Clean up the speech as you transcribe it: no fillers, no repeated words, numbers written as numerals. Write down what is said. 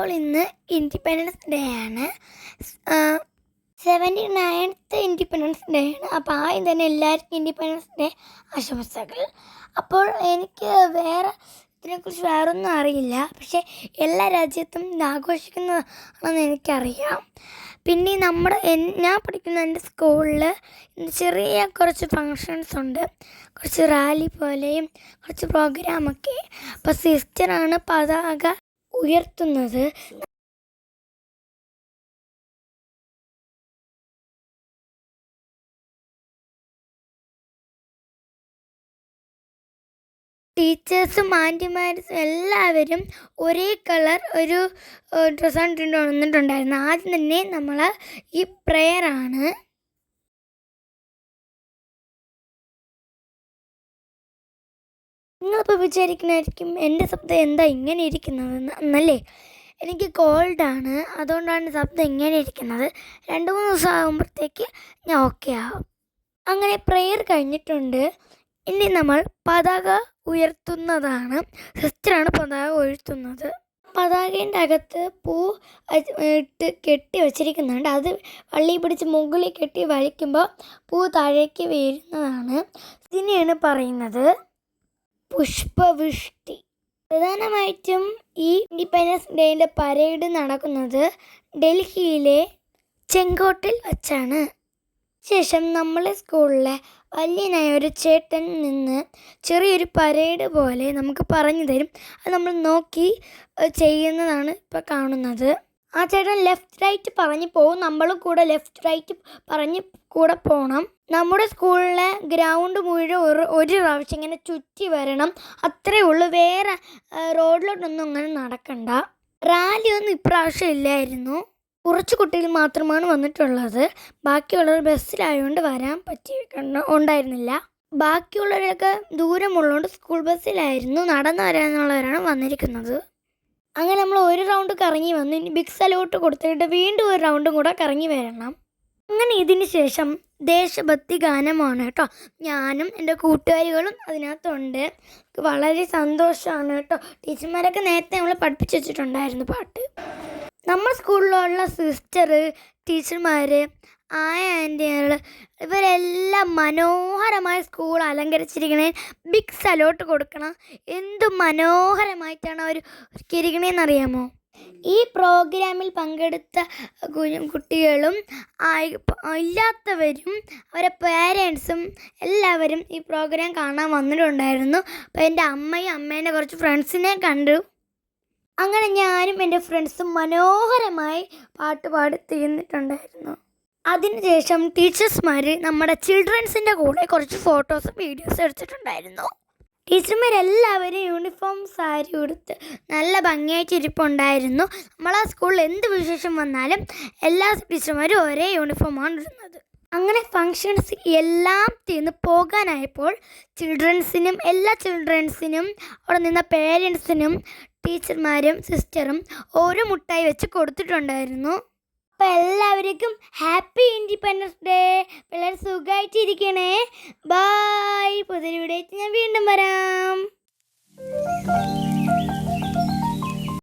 അപ്പോൾ ഇന്ന് independence day ആണ്. 79th ഇൻഡിപെൻഡൻസ് ഡേ ആണ്. അപ്പോൾ ആദ്യം തന്നെ എല്ലാവർക്കും ഇൻഡിപെൻഡൻസ് ഡേ ആശംസകൾ. അപ്പോൾ എനിക്ക് ഇതിനെക്കുറിച്ച് വേറൊന്നും അറിയില്ല, പക്ഷേ എല്ലാ രാജ്യത്തും ഇത് ആഘോഷിക്കുന്നതാണെന്ന് എനിക്കറിയാം. പിന്നെ ഞാൻ പഠിക്കുന്ന എൻ്റെ സ്കൂളിൽ ചെറിയ കുറച്ച് ഫങ്ഷൻസ് ഉണ്ട്, കുറച്ച് റാലി പോലെയും കുറച്ച് പ്രോഗ്രാമൊക്കെ. അപ്പോൾ സിസ്റ്ററാണ് പതാക ഉയർത്തുന്നത്. ടീച്ചേഴ്സും ആൻറ്റിമാരും എല്ലാവരും ഒരേ കളർ ഒരു ഡ്രസ്സാണ് ഇട്ടുകൊണ്ട് വന്നിട്ടുണ്ടായിരുന്നു. ആദ്യം തന്നെ നമ്മൾ ഈ പ്രെയറാണ്. നിങ്ങളിപ്പോൾ വിചാരിക്കണമായിരിക്കും എൻ്റെ ശബ്ദം എന്താ ഇങ്ങനെ ഇരിക്കുന്നതെന്ന്. എന്നല്ലേ, എനിക്ക് കോൾഡാണ്, അതുകൊണ്ടാണ് ശബ്ദം ഇങ്ങനെ ഇരിക്കുന്നത്. 2-3 ദിവസം ആകുമ്പോഴത്തേക്ക് ഞാൻ ഓക്കെ ആവും. അങ്ങനെ പ്രെയർ കഴിഞ്ഞിട്ടുണ്ട്. ഇനി നമ്മൾ പതാക ഉയർത്തുന്നതാണ്. സിസ്റ്ററാണ് പതാക ഉയർത്തുന്നത്. പതാകേൻ്റെ അകത്ത് പൂ ഇട്ട് കെട്ടി വച്ചിരിക്കുന്നുണ്ട്. അത് വള്ളി പിടിച്ച് മുകളിൽ കെട്ടി വലിക്കുമ്പോൾ പൂ താഴേക്ക് വീഴുന്നതാണ്. ഇതിനെയാണ് പറയുന്നത് പുഷ്പവൃഷ്ടി. പ്രധാനമായിട്ടും ഈ ഇൻഡിപെൻഡൻസ് ഡേയുടെ പരേഡ് നടക്കുന്നത് ഡൽഹിയിലെ ചെങ്കോട്ടിൽ വച്ചാണ്. ശേഷം നമ്മളെ സ്കൂളിലെ വലിയനായ ഒരു ചേട്ടൻ നിന്ന് ചെറിയൊരു പരേഡ് പോലെ നമുക്ക് പറഞ്ഞു തരും. അത് നമ്മൾ നോക്കി ചെയ്യുന്നതാണ് ഇപ്പോൾ കാണുന്നത്. ആ ചേട്ടൻ ലെഫ്റ്റ് റൈറ്റ് പറഞ്ഞ് പോകും, നമ്മളും കൂടെ ലെഫ്റ്റ് റൈറ്റ് പറഞ്ഞ് കൂടെ പോകണം. നമ്മുടെ സ്കൂളിലെ ഗ്രൗണ്ട് മുഴുവൻ ഒരു പ്രാവശ്യം ഇങ്ങനെ ചുറ്റി വരണം, അത്രയേ ഉള്ളൂ. വേറെ റോഡിലോട്ടൊന്നും അങ്ങനെ നടക്കണ്ട. റാലിയൊന്നും ഇപ്രാവശ്യം ഇല്ലായിരുന്നു. കുറച്ച് കുട്ടികൾ മാത്രമാണ് വന്നിട്ടുള്ളത്. ബാക്കിയുള്ളവർ ബസ്സിലായതുകൊണ്ട് വരാൻ ഉണ്ടായിരുന്നില്ല. ബാക്കിയുള്ളവരൊക്കെ ദൂരമുള്ളതുകൊണ്ട് സ്കൂൾ ബസ്സിലായിരുന്നു. നടന്നു വരാനുള്ളവരാണ് വന്നിരിക്കുന്നത്. അങ്ങനെ നമ്മൾ ഒരു റൗണ്ട് കറങ്ങി വന്നു. ഇനി ബിഗ് സല്യൂട്ട് കൊടുത്തിട്ട് വീണ്ടും ഒരു റൗണ്ടും കൂടെ കറങ്ങി വരണം. അങ്ങനെ ഇതിന് ശേഷം ദേശഭക്തി ഗാനമാണ് കേട്ടോ. ഞാനും എൻ്റെ കൂട്ടുകാരികളും അതിനകത്തുണ്ട്. വളരെ സന്തോഷമാണ് കേട്ടോ. ടീച്ചർമാരൊക്കെ നേരത്തെ നമ്മൾ പഠിപ്പിച്ച് വെച്ചിട്ടുണ്ടായിരുന്നു പാട്ട്. നമ്മുടെ സ്കൂളിലുള്ള സിസ്റ്റർ, ടീച്ചർമാർ, ആൻറ്റികൾ ഇവരെല്ലാം മനോഹരമായ സ്കൂൾ അലങ്കരിച്ചിരിക്കണേ. ബിഗ് സല്യൂട്ട് കൊടുക്കണം. എന്ത് മനോഹരമായിട്ടാണ് അവർ ഒരുക്കിയിരിക്കണേന്നറിയാമോ? ഈ പ്രോഗ്രാമിൽ പങ്കെടുത്ത കുട്ടികളും ഇല്ലാത്തവരും അവരെ പേരൻസും എല്ലാവരും ഈ പ്രോഗ്രാം കാണാൻ വന്നിട്ടുണ്ടായിരുന്നു. അപ്പോൾ എൻ്റെ അമ്മേൻ്റെ കുറച്ച് ഫ്രണ്ട്സിനെ കണ്ടു. അങ്ങനെ ഞാനും എൻ്റെ ഫ്രണ്ട്സും മനോഹരമായി പാട്ട് പാടി തീർന്നിട്ടുണ്ടായിരുന്നു. അതിനുശേഷം ടീച്ചേഴ്സ്മാർ നമ്മുടെ ചിൽഡ്രൻസിൻ്റെ കൂടെ കുറച്ച് ഫോട്ടോസും വീഡിയോസും എടുത്തിട്ടുണ്ടായിരുന്നു. ടീച്ചർമാരെല്ലാവരും യൂണിഫോം സാരി ഉടുത്ത് നല്ല ഭംഗിയായിട്ട് ഇരിപ്പുണ്ടായിരുന്നു. നമ്മളാ സ്കൂളിൽ എന്ത് വിശേഷം വന്നാലും എല്ലാ ടീച്ചർമാരും ഒരേ യൂണിഫോമാണ് ഇടുന്നത്. അങ്ങനെ ഫങ്ഷൻസ് എല്ലാം തീർന്ന് പോകാനായപ്പോൾ എല്ലാ ചിൽഡ്രൻസിനും അവിടെ നിന്ന പേരൻസിനും ടീച്ചർമാരും സിസ്റ്ററും ഓരോ മുട്ടായി വെച്ച് കൊടുത്തിട്ടുണ്ടായിരുന്നു. അപ്പോൾ എല്ലാവർക്കും ഹാപ്പി ഇൻഡിപെൻഡൻസ് ഡേ. പിള്ളേർ സുഖമായിട്ടിരിക്കണേ. ബായ്. പുതിയൊരു വീഡിയോ ഞാൻ വീണ്ടും വരാം.